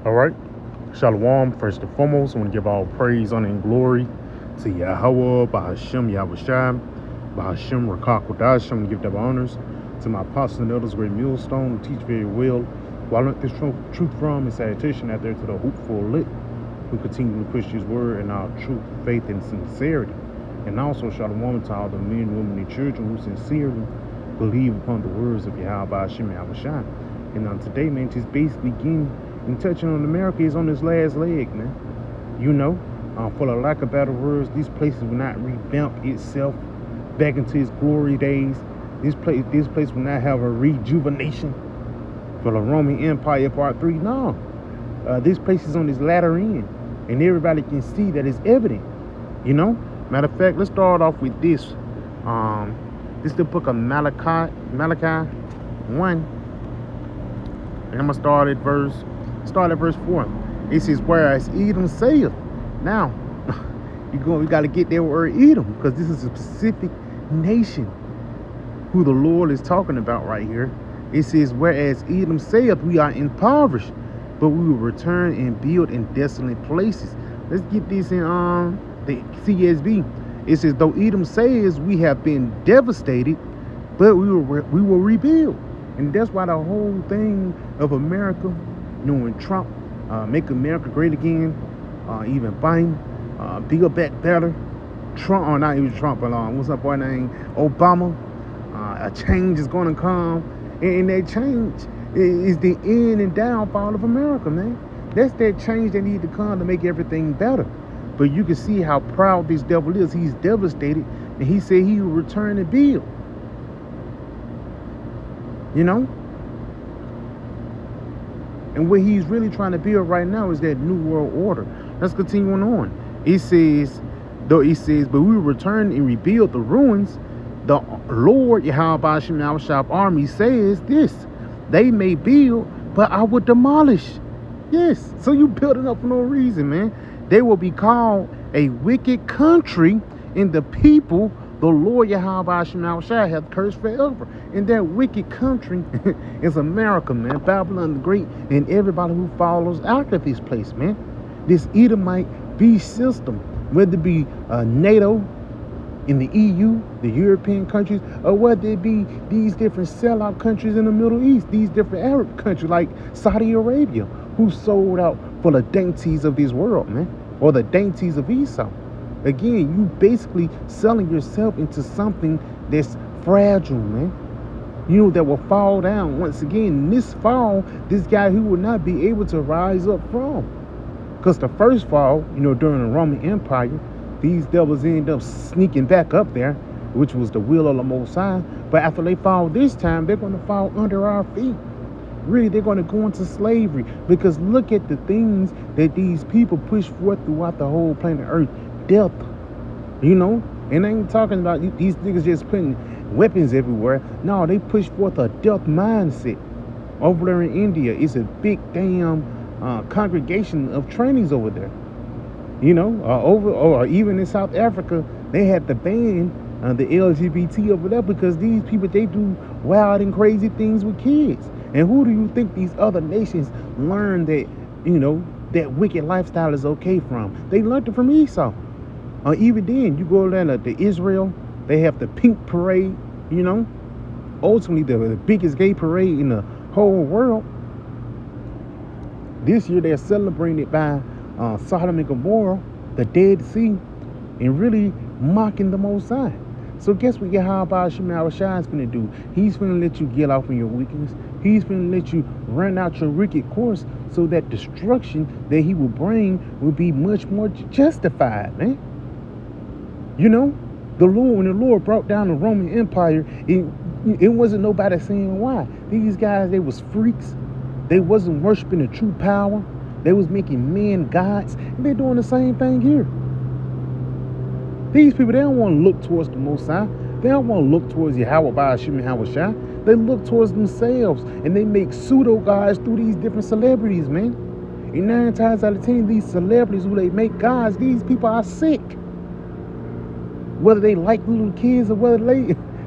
All right. Shalom. First and foremost, I want to give all praise, honor, and glory to Yahweh, Bahashem, Yahushua, Bahashem, Rakakodash. I'm going to give the honors to my apostles and elders, great millstone, who teach very well. While I learned this truth from and salutation out there to the hopeful lit, who continue to push his word in our truth, faith, and sincerity. And also, shalom to all the men, women, and children who sincerely believe upon the words of Yahweh, Bahashem, Yahushua. And today, man, just basically getting and touching on America is on this last leg, man. You know, for the lack of better words, these places will not revamp itself back into its glory days. This place will not have a rejuvenation for the Roman Empire Part 3. No, this place is on this latter end, and everybody can see that it's evident. You know, matter of fact, let's start off with this. This is the book of Malachi 1. And I'm gonna start at verse 4. It says, whereas Edom saith. Now, we got to get that word Edom, because this is a specific nation who the Lord is talking about right here. It says, whereas Edom saith, we are impoverished, but we will return and build in desolate places. Let's get this in the CSB. It says, though Edom says we have been devastated, but we will rebuild. And that's why the whole thing of America, you know, when Trump make America great again, even Biden, build back better, Trump, or not even Trump, but what's that boy name, Obama, a change is going to come, and that change is the end and downfall of America, man. That's that change that need to come to make everything better. But you can see how proud this devil is. He's devastated, and he said he will return and build. You know? And what he's really trying to build right now is that new world order. Let's continue on. It says, but we will return and rebuild the ruins. The Lord, Yahweh Bahashem Yahushua army says this, they may build, but I will demolish. Yes, so you building up for no reason, man. They will be called a wicked country, and the people the Lord Yahweh Bahashem Yahushua hath cursed forever. And that wicked country is America, man. Babylon the Great and everybody who follows after this place, man. This Edomite beast system, whether it be NATO, in the EU, the European countries, or whether it be these different sellout countries in the Middle East, these different Arab countries like Saudi Arabia, who sold out for the dainties of this world, man, or the dainties of Esau. Again, you basically selling yourself into something that's fragile, man. You know, that will fall down. Once again, this fall, this guy who will not be able to rise up from. Because the first fall, you know, during the Roman Empire, these devils end up sneaking back up there, which was the will of the Most High. But after they fall this time, they're going to fall under our feet. Really, they're going to go into slavery. Because look at the things that these people push forth throughout the whole planet Earth. Death, you know, and I ain't talking about these niggas just putting weapons everywhere. No, they push forth a death mindset. Over there in India, it's a big damn congregation of trainings over there. You know, or even in South Africa, they had to ban the LGBT over there because these people, they do wild and crazy things with kids. And who do you think these other nations learn that, you know, that wicked lifestyle is okay from? They learned it from Esau. Even then, you go down to Israel, they have the pink parade, you know, ultimately the biggest gay parade in the whole world. This year they're celebrating it by Sodom and Gomorrah, the Dead Sea, and really mocking the Most High. So guess what Yahweh Bahashem Yahushua is going to do? He's going to let you get off on your wickedness. He's going to let you run out your wicked course so that destruction that he will bring will be much more justified, man. You know, when the Lord brought down the Roman Empire, it wasn't nobody saying why. These guys, they was freaks. They wasn't worshiping the true power. They was making men gods. And they're doing the same thing here. These people, they don't want to look towards the Most High. They don't want to look towards Yahweh Bahashem Yahushua. They look towards themselves, and they make pseudo gods through these different celebrities, man. And 9 times out of 10, these celebrities who they make gods, these people are sick. Whether they like little kids or whether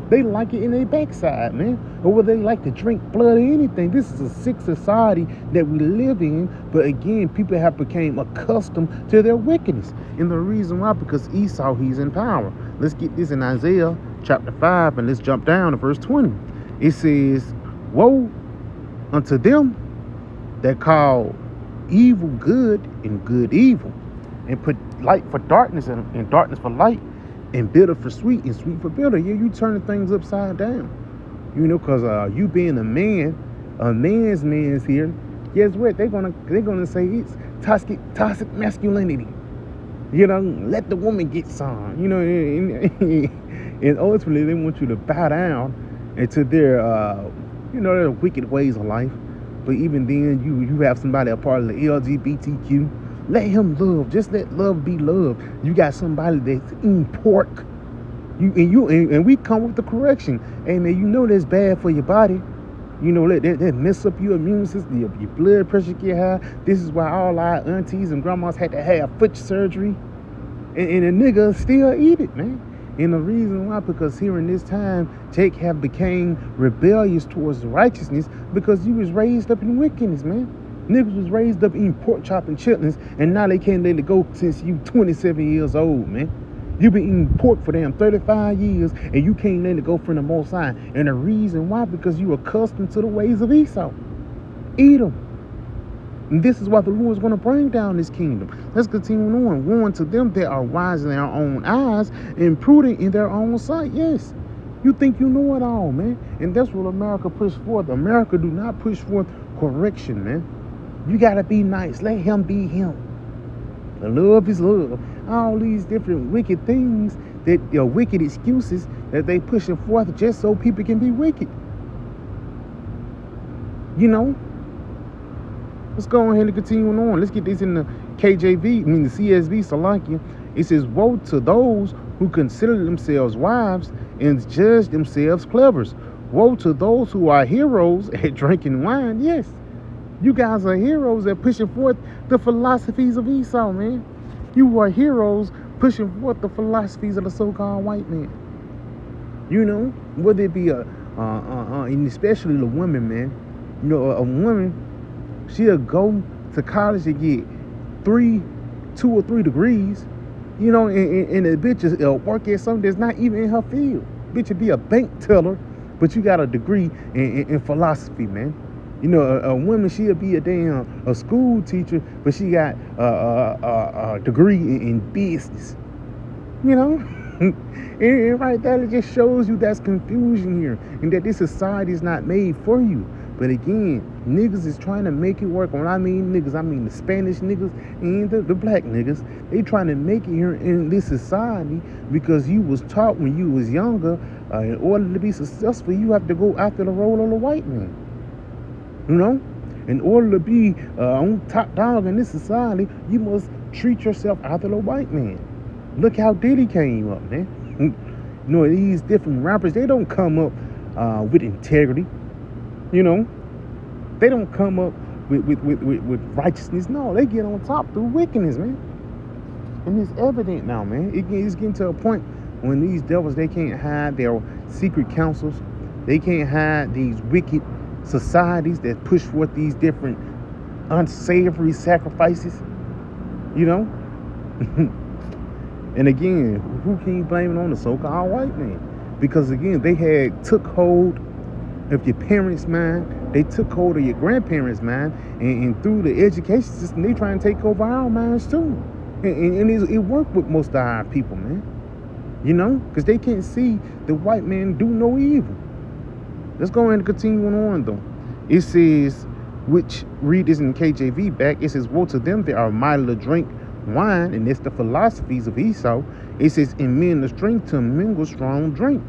They like it in their backside, man. Or whether they like to drink blood or anything. This is a sick society that we live in. But again, people have become accustomed to their wickedness. And the reason why, because Esau, he's in power. Let's get this in Isaiah chapter 5, and let's jump down to verse 20. It says, woe unto them that call evil good and good evil, and put light for darkness and darkness for light, and bitter for sweet and sweet for bitter. Yeah, you turning things upside down. You know, because you being a man's here. Guess what? They're gonna say it's toxic masculinity. You know, let the woman get some. You know, and ultimately they want you to bow down into their their wicked ways of life. But even then, you have somebody a part of the LGBTQ. Let him love. Just let love be love. You got somebody that's eating pork. And we come with the correction. Hey man, you know that's bad for your body. You know that mess up your immune system. Your blood pressure get high. This is why all our aunties and grandmas had to have foot surgery. And a nigga still eat it, man. And the reason why, because here in this time, Jake have became rebellious towards righteousness because you was raised up in wickedness, man. Niggas was raised up eating pork chop and chitlins, and now they can't let it go since you 27 years old, man. You been eating pork for damn 35 years, and you can't let it go from the Most High. And the reason why, because you accustomed to the ways of Esau. Eat them. And this is why the Lord is going to bring down this kingdom. Let's continue on. Warn to them that are wise in their own eyes and prudent in their own sight. Yes. You think you know it all, man. And that's what America push forth. America do not push forth correction, man. You got to be nice. Let him be him. The love is love. All these different wicked things, that wicked excuses that they pushing forth just so people can be wicked. You know? Let's go ahead and continue on. Let's get this in the KJV, the CSB, Salakia. It says, woe to those who consider themselves wives and judge themselves clevers. Woe to those who are heroes at drinking wine. Yes, you guys are heroes at pushing forth the philosophies of Esau, man. You are heroes pushing forth the philosophies of the so-called white man. You know, whether it be and especially the women, man. You know, a woman, she'll go to college and get 2 or 3 degrees, you know, and the bitch will work at something that's not even in her field. Bitch will be a bank teller, but you got a degree in philosophy, man. You know, a woman, she'll be a school teacher, but she got a degree in business. You know? And right there, it just shows you that's confusion here, and that this society is not made for you. But again, niggas is trying to make it work. When I mean niggas, I mean the Spanish niggas and the black niggas. They trying to make it here in this society because you was taught when you was younger, in order to be successful, you have to go after the role of the white man. You know? In order to be on top dog in this society, you must treat yourself after the white man. Look how Diddy came up, man. You know, these different rappers, they don't come up with integrity. You know, they don't come up with righteousness. No, they get on top through wickedness, man. And it's evident now, man. It's getting to a point when these devils, they can't hide their secret councils. They can't hide these wicked societies that push forth these different unsavory sacrifices. You know? And again, who can you blame it on? The so-called white man? Because again, they had took hold of your parents' mind, they took hold of your grandparents' mind, and through the education system, they try and take over our minds too. And it worked with most of our people, man. You know, because they can't see the white man do no evil. Let's go ahead and continue on, though. It says, which read this in KJV back, it says, woe to them that are mighty to drink wine, and that's the philosophies of Esau. It says, and men the strength to mingle strong drink.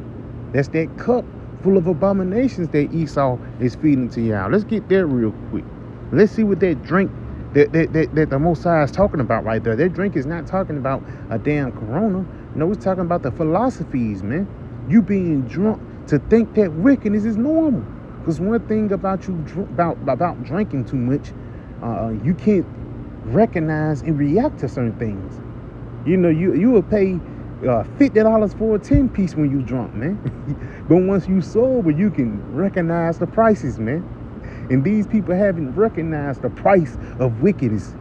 That's that cup full of abominations that Esau is feeding to y'all. Let's get there real quick. Let's see what that drink that the Most High is talking about right there. That drink is not talking about a damn Corona. No, it's talking about the philosophies, man. You being drunk to think that wickedness is normal. Because one thing about you about drinking too much, you can't recognize and react to certain things. You know, you will pay $50 for a 10-piece when you drunk, man. But once you sober, you can recognize the prices, man. And these people haven't recognized the price of wickedness.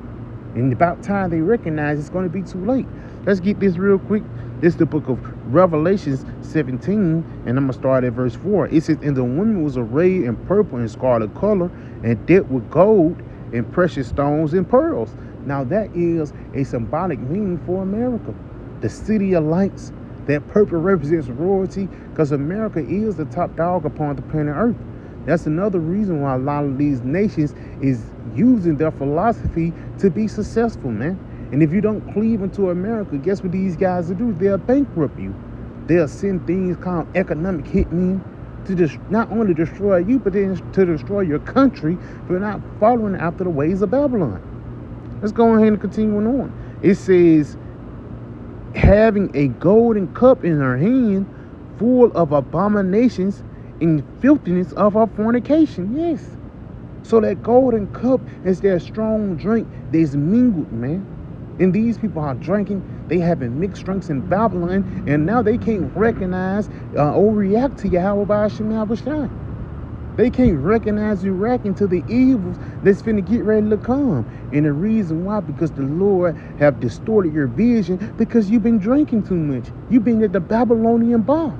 And about time they recognize, it's going to be too late. Let's get this real quick. This is the book of Revelations 17, and I'm going to start at verse 4. It says, "And the woman was arrayed in purple and scarlet color, and decked with gold and precious stones and pearls." Now that is a symbolic meaning for America. The city of lights. That purple represents royalty, because America is the top dog upon the planet Earth. That's another reason why a lot of these nations is using their philosophy to be successful, man. And if you don't cleave into America, guess what these guys will do? They'll bankrupt you. They'll send things called economic hitmen to just not only destroy you, but then to destroy your country for not following after the ways of Babylon. Let's go ahead and continue on. It says, having a golden cup in her hand, full of abominations and filthiness of her fornication. Yes. So that golden cup is their strong drink that's mingled, man. And these people are drinking, they having mixed drinks in Babylon, and now they can't recognize or react to Yahweh Ba'ashem Yahushua. They can't recognize you reacting to the evils that's finna get ready to come. And the reason why, because the Lord have distorted your vision, because you've been drinking too much. You've been at the Babylonian bar.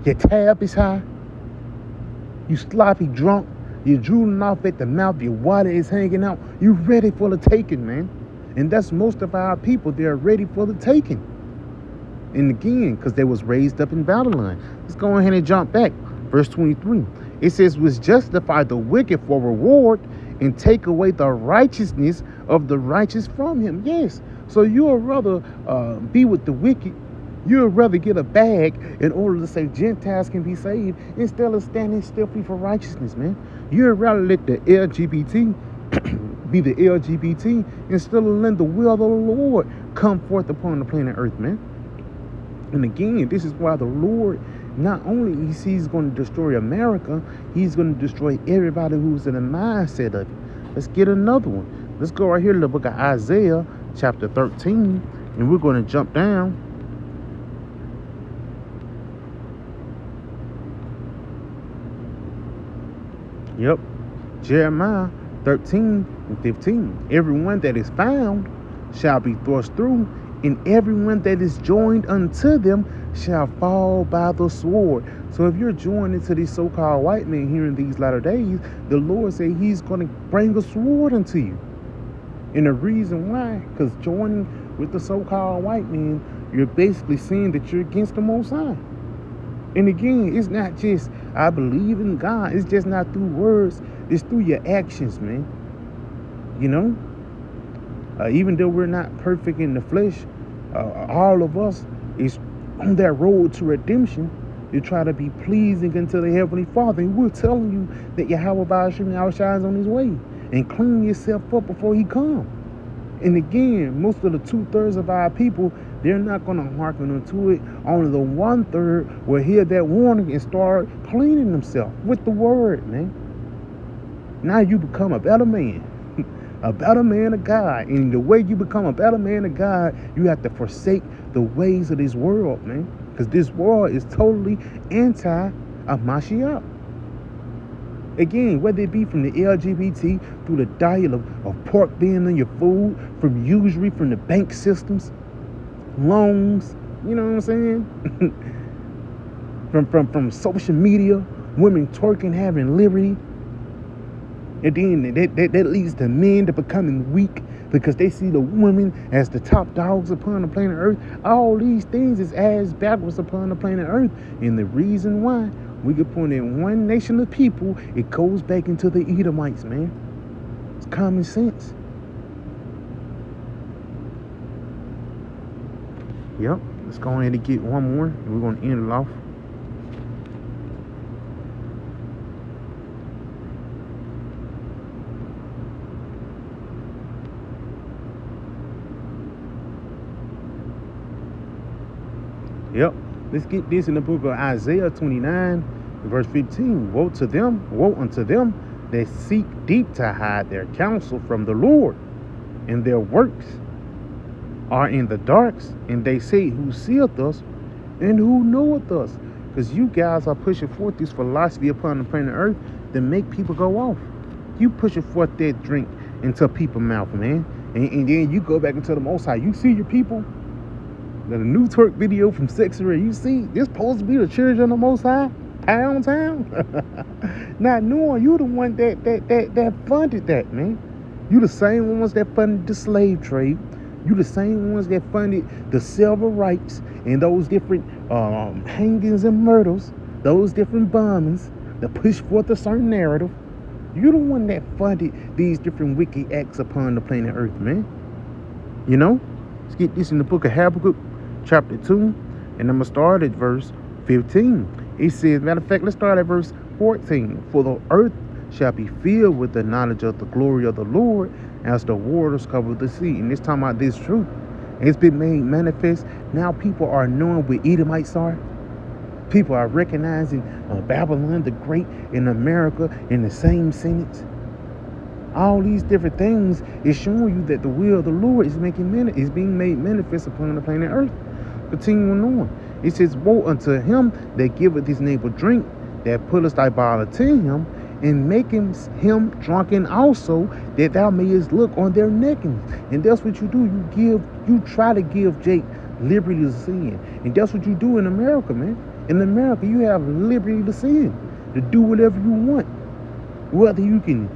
Your tab is high. You sloppy drunk. You're drooling off at the mouth. Your water is hanging out. You're ready for the taking, man. And that's most of our people. They're ready for the taking. And again, because they was raised up in Babylon. Let's go ahead and jump back. Verse 23. It says, "Was justify the wicked for reward, and take away the righteousness of the righteous from him." Yes. So you'd rather be with the wicked. You'd rather get a bag in order to say Gentiles can be saved, instead of standing stiffly for righteousness, man. You'd rather let the LGBT be the LGBT, instead of letting the will of the Lord come forth upon the planet Earth, man. And again, this is why the Lord, not only he's going to destroy America, he's going to destroy everybody who's in the mindset of it. Let's get another one. Let's go right here to the book of Isaiah, chapter 13, and we're going to jump down. Yep. Jeremiah 13 and 15. "Everyone that is found shall be thrust through, and everyone that is joined unto them shall fall by the sword." So if you're joined into these so-called white men here in these latter days, the Lord said he's going to bring a sword unto you. And the reason why, because joining with the so-called white men, you're basically saying that you're against the Most High. And again, it's not just, I believe in God. It's just not through words. It's through your actions, man. You know? Even though we're not perfect in the flesh, all of us is on that road to redemption to try to be pleasing unto the Heavenly Father. And we're telling you that Yahweh Ba'ashem Yahushua is on his way. And clean yourself up before he comes. And again, most of the 2/3 of our people, they're not going to hearken unto it. Only the 1/3 will hear that warning and start cleaning themselves with the word, man. Now you become a better man. A better man of God. And the way you become a better man of God, you have to forsake the ways of this world, man. Because this world is totally anti-Mashiach. Again, whether it be from the LGBT, through the diet of pork being in your food, from usury, from the bank systems, loans, you know what I'm saying? from social media, women twerking, having liberty. And then that leads to men to becoming weak because they see the women as the top dogs upon the planet Earth. All these things is ass backwards upon the planet Earth. And the reason why we can point at one nation of people, it goes back into the Edomites, man. It's common sense. Yep. Let's go ahead and get one more, and we're going to end it off. Yep. Let's get this in the book of Isaiah 29, verse 15. Woe unto them that seek deep to hide their counsel from the Lord, and their works are in the darks, and they say, who seeth us and who knoweth us? Because you guys are pushing forth this philosophy upon the planet Earth to make people go off. You pushing forth that drink into people's mouth, man. And then you go back into the Most High. You see your people? The new twerk video from Sexery, you see, this supposed to be the children of the Most High? Pound town? Not knowing you the one that funded that, man. You the same ones that funded the slave trade. You the same ones that funded the civil rights and those different hangings and murders, those different bombings that push forth a certain narrative. You the one that funded these different wicked acts upon the planet Earth, man. You know? Let's get this in the book of Habakkuk, chapter 2, and I'm going to start at verse 15. It says, matter of fact, let's start at verse 14. For the earth shall be filled with the knowledge of the glory of the Lord as the waters cover the sea. And it's talking about this truth. It's been made manifest. Now people are knowing what Edomites are. People are recognizing Babylon the Great in America in the same sentence. All these different things is showing you that the will of the Lord is being made manifest upon the planet Earth. Continuing on. It says, woe unto him that giveth his neighbor drink, that putteth thy bottle to him, and maketh him drunken also, that thou mayest look on their nakedness. And that's what you do. You try to give Jake liberty to sin. And that's what you do in America, man. In America, you have liberty to sin, to do whatever you want. Whether you can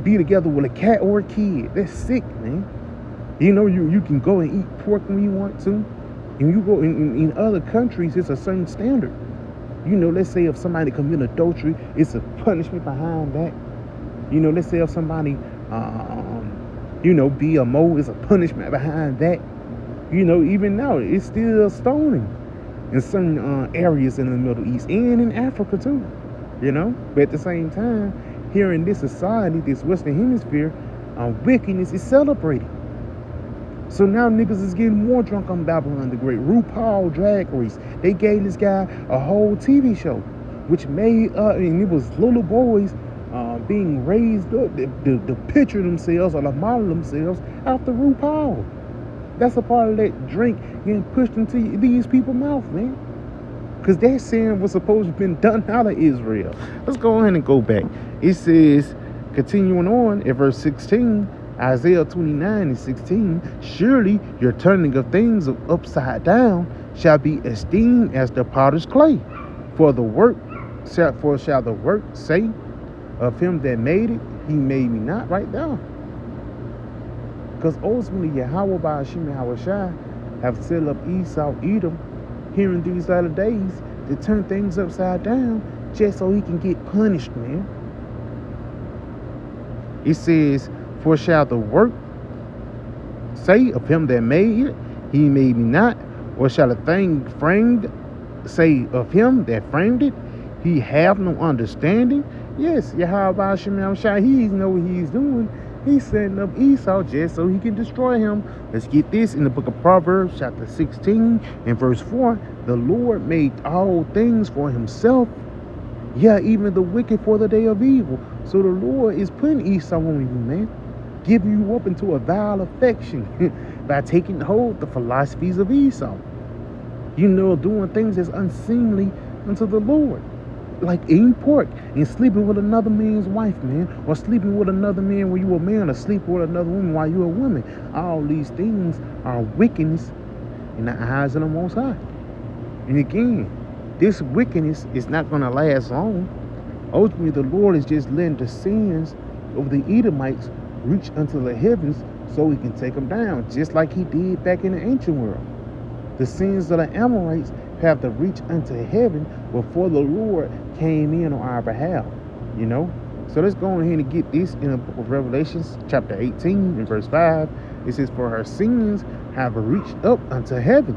be together with a cat or a kid. That's sick, man. You know, you can go and eat pork when you want to. And you go in other countries, it's a certain standard. You know, let's say if somebody commit adultery, it's a punishment behind that. You know, let's say if somebody, be a mole, it's a punishment behind that. You know, even now, it's still stoning in certain areas in the Middle East and in Africa too. You know, but at the same time, here in this society, this Western Hemisphere, wickedness is celebrated. So now niggas is getting more drunk on Babylon the Great. RuPaul Drag Race. They gave this guy a whole TV show, which made and it was little boys being raised up, the picture themselves or the model themselves after RuPaul. That's a part of that drink getting pushed into these people's mouth, man. Because that sin was supposed to have been done out of Israel. Let's go ahead and go back. It says, continuing on at verse 16, Isaiah 29:16, surely your turning of things upside down shall be esteemed as the potter's clay. For shall the work say of him that made it, he made me not, right there. Because ultimately Yahweh by Hashem Yahushua have set up Esau, Edom, here in these latter days to turn things upside down just so he can get punished, man. It says, for shall the work say of him that made it, he made me not? Or shall a thing framed say of him that framed it, he have no understanding? Yes, Yahweh Hashem Yahushua, he know what he's doing. He's setting up Esau just so he can destroy him. Let's get this in the book of Proverbs, chapter 16 and verse 4. The Lord made all things for himself, yeah, even the wicked for the day of evil. So the Lord is putting Esau on you, man. Giving you up into a vile affection by taking hold of the philosophies of Esau. You know, doing things that's unseemly unto the Lord. Like eating pork and sleeping with another man's wife, man. Or sleeping with another man when you a man, or sleeping with another woman while you a woman. All these things are wickedness in the eyes of the Most High. And again, this wickedness is not going to last long. Ultimately, the Lord is just letting the sins of the Edomites reach unto the heavens so he can take them down, just like he did back in the ancient world. The sins of the Amorites have to reach unto heaven before the Lord came in on our behalf, you know. So let's go ahead and get this in the book of Revelations, chapter 18 and verse 5. It says, for her sins have reached up unto heaven.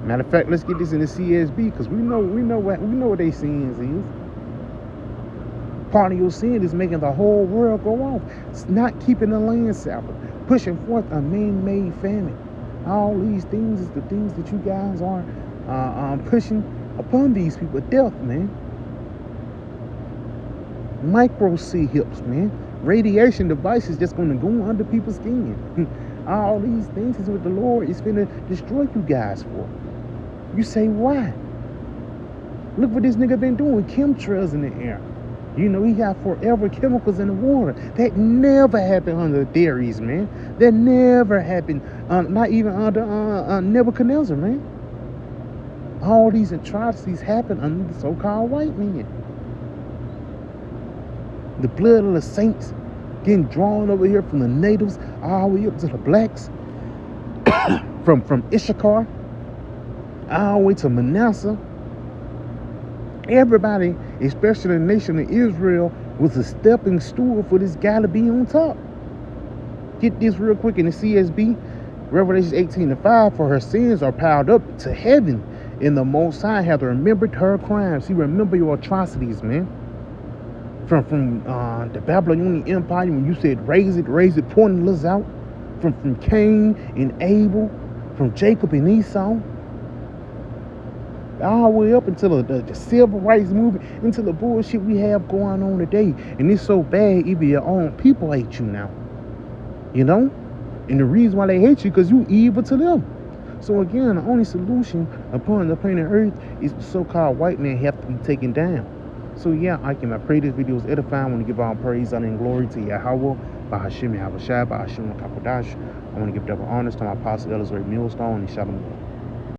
Matter of fact, let's get this in the CSB, because we know what they sins is. Part of your sin is making the whole world go off. It's not keeping the land Sabbath, pushing forth a man-made famine. All these things is the things that you guys are pushing upon these people. Death, man. Micro C hips, man. Radiation devices just going to go under people's skin. All these things is what the Lord is finna destroy you guys for. You say why? Look what this nigga been doing, chemtrails in the air. You know, he got forever chemicals in the water. That never happened under the dairies, man. That never happened, not even under Nebuchadnezzar, man. All these atrocities happen under the so-called white man. The blood of the saints getting drawn over here from the natives all the way up to the blacks, from Issachar all the way to Manasseh. Everybody, especially the nation of Israel, was a stepping stool for this guy to be on top. Get this real quick in the CSB, Revelation 18:5, for her sins are piled up to heaven, and the Most High hath remembered her crimes. He remember your atrocities, man. From the Babylonian Empire, when you said raise it, pointing us out. From Cain and Abel, from Jacob and Esau, all the way up until the civil rights movement, into the bullshit we have going on today. And it's so bad, even your own people hate you now. You know? And the reason why they hate you, because you evil to them. So again, the only solution upon the planet Earth is the so-called white man have to be taken down. So yeah, I pray this video is edifying. I want to give all praise, honor, and glory to Yahweh, Bahashim Yahawashi, Bahashim Kakodash. I want to give double honors to my apostle, Elizabeth Millstone, and Shalom.